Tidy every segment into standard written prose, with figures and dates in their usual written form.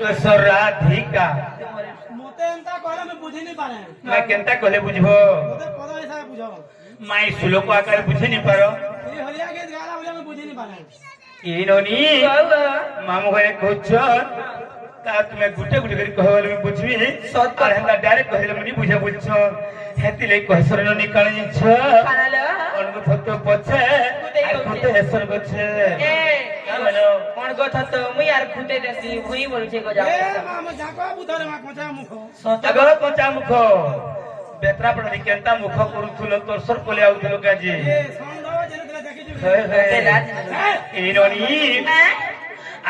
राधिका मते एंता कहले मैं बुझी नहीं पारे मैं केंता कहले बुझबो मते पद हिसाब बुझो माई सुलोक आकार बुझी नहीं पारो ये हरिया गीत गाला बोले मैं बुझी नहीं पारे इनोनी मामू घरे कहछ ता तुम्हें गुटे गुटे करी कहले मैं बुझबी और हमरा डायरेक्ट कहले मनी बुझे बुझछ हेति ले कहसर न निकाल छ खानालो अनको फतो पछे आर फतो हेसर गछे ए हेलो कोन गथ त मुई यार खुते देसी भुई बोलछे गो जा ए मामा जाको बुधरे मा कोचा मुखो अगो कोचा मुख बेत्रा पडरी केंता मुख करूथुलो तोर सर कोले आउथुलो काजी ए संडो जेने देखि जी ते राज इनोनी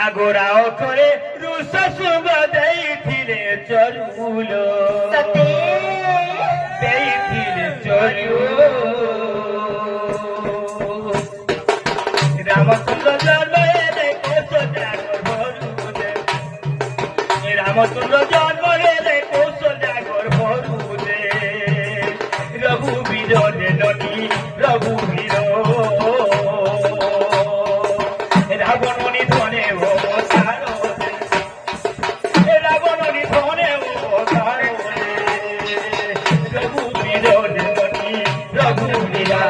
आगोराओ करे रुस सुब दैथिले चरुलो सते दैथिले चरुलो रामचंद्र जन्मले देखो सजागर भरुले रामचंद्र जन्मले देखो सजागर भरुले रघुवीर नदी रघुवीर रावणनी धने हो तारो रावणनी धने हो तारो रघुवीर नदी रघुवीरा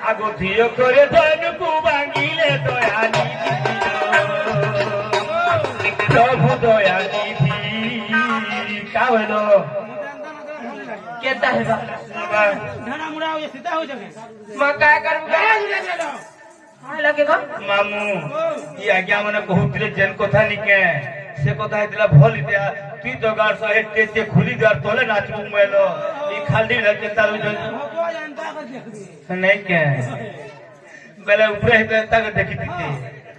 आगो धियो करे धनुकु भांगिले दयानी प्रभु दयानी कावलो केता है धना मुड़ा ये सीधा हो जगे म का करबु हां लगे गो मामू ये आज्ञा मने कहउतले जेन कथा निके से कथा हेतला भल इतिया तू जगार सहे ते खुली द्वार तोले नाचबु मेलो ई खाली लगे तालु भगवा जानता कर देख दी नहीं के बेले ऊपर हेते तक देखि दिते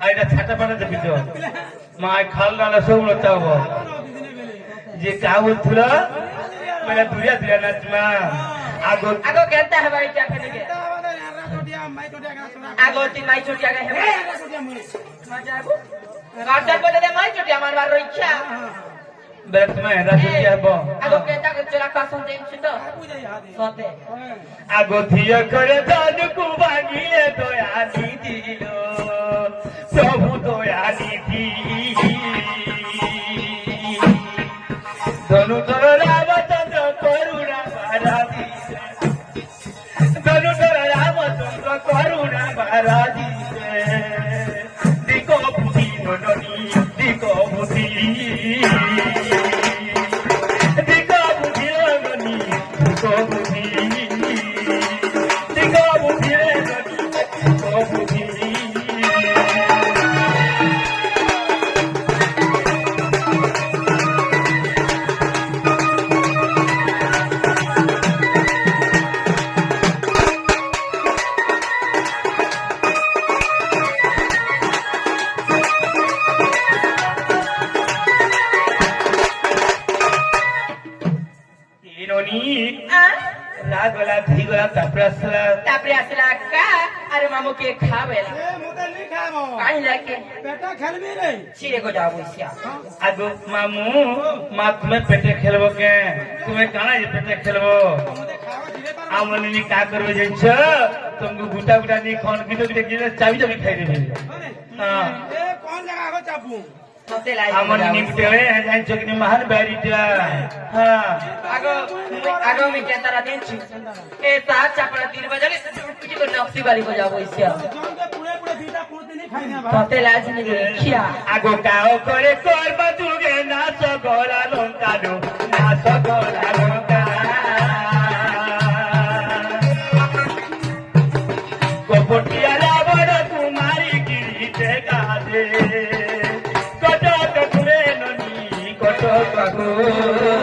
आइडा छाटा पाना देखि जो माय खाल ना सब नचाबो जे काउ थुला बेले दुरिया दुरिया नाचमा आगो आगो केता है भाई क्या खेले के आगो ती माई छोटिया के है मजाबू गाटर बोले दे माई छोटिया मारवा रोइछा बेले तुम्हें राजुटिया बो आगो केता के चला कासन दे छितो सोते आगो थिया करे धनुकु भांगिले दयानी दिलो प्रभु दयानी दी धनुधर रामचंद्र करुणा बारादी धनुधर रामचंद्र करुणा बारादी दिको बुद्धि ननी दिको बुद्धि दिको बुद्धि ननी दिको बुद्धि दिको बुद्धि ननी दिको बुद्धि रागला धीगला तापरे असला का अरे मामू के खावेला ए मते नहीं खाबो काई लाके पेटा खेलबी रे छिरे को जाबो सिया आगो मामू माँ तुम्हें पेटे खेलबो के तुम्हें काना जे पेटे खेलबो मते खावा धीरे पर आमनी का करबे जे छ तुमको गुटा गुटा नी खान किलो किलो किलो चाबी चाबी खाई देबे हां ए कौन जगह आगो चापू सोते लाई आमनी निकटे है जान चकनी महान बैरिटा हां आगो में क्या तारा दिन छु ए साथ चापड़ा 3 बजे कुछ को नक्सी वाली को जाबो सिया जोन के पूरे पूरे बीटा पूर्ति नहीं खाई ना बा सोते लाज नहीं खिया आगो काओ करे कर बतुगे नाच गोला लोंकाडो नाच गोला लोंका कोपटिया रावण कुमारी गिरी ते गादे कटक कुरे ननी कटक कुरे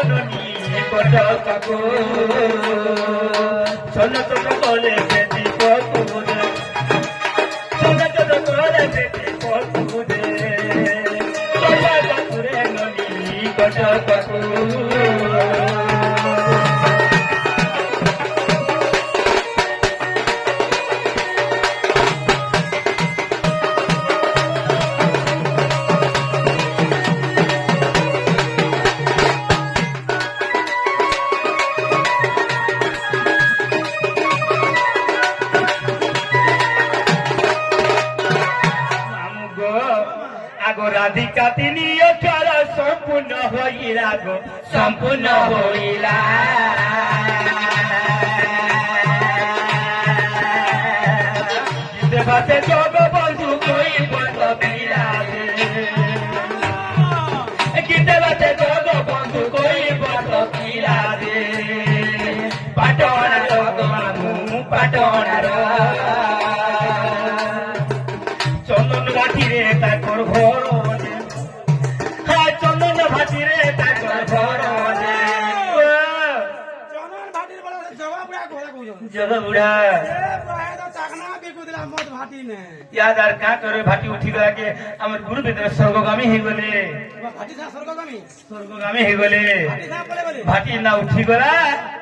ननी कटक छोन तो कोले से दीपक कुरे छोन तो कोले से কটকু আগো রাধিকা তিনি অচল সম্পূর্ণ হইলা গো সম্পূর্ণ হইলা দেবাতে যোগ বন্ধু কই বন্ধ বিলাবে দেবাতে যোগ বন্ধু কই বন্ধ বিলাবে পাটনার গো মামু পাটনার চন্দন ভাটিরে তাকর ঘর চন্দন ভাটিরে তাকর ঘর চন্দন ভাটির বলে জবা বুড়া ঘোড়া কইছো জগ বুড়া এ প্রায় তো চাকনা বিকু দিলা মত ভাটি নে ইয়াদ আর কা করে ভাটি উঠি গলাকে আমার গুরু ভিতরে স্বর্গগামী হয়ে গলে ভাটি না স্বর্গগামী স্বর্গগামী হয়ে গলে ভাটি না বলে বলে ভাটি না উঠি গলা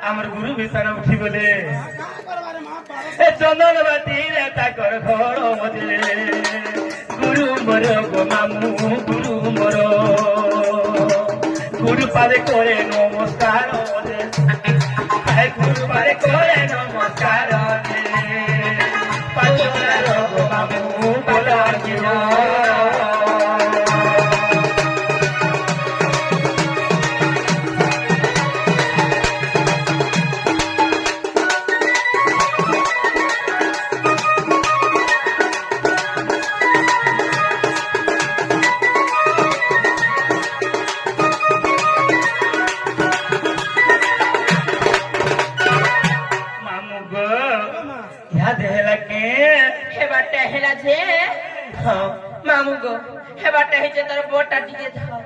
আমার গুরু ভিতরে উঠি গলে কা করবারে মা পারো এ চন্দন ভাটিরে তাকর ঘর মধ্যে গুরু মর গো মামু গুরু মর গুরু পারে করে নমস্কার গুরু পারে করে নমস্কার পাঁচনার গো মামু বলা মামু গো ইহা দেহলা কে হেবারটা হেলা যে মামু গো হেবারটা হেছে তোর বোটা দিকে থাও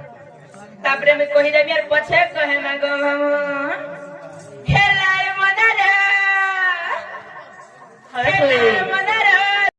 তারপরে আমি কহি দেবি আর পছে কহে না গো মামু হেলাই মনারে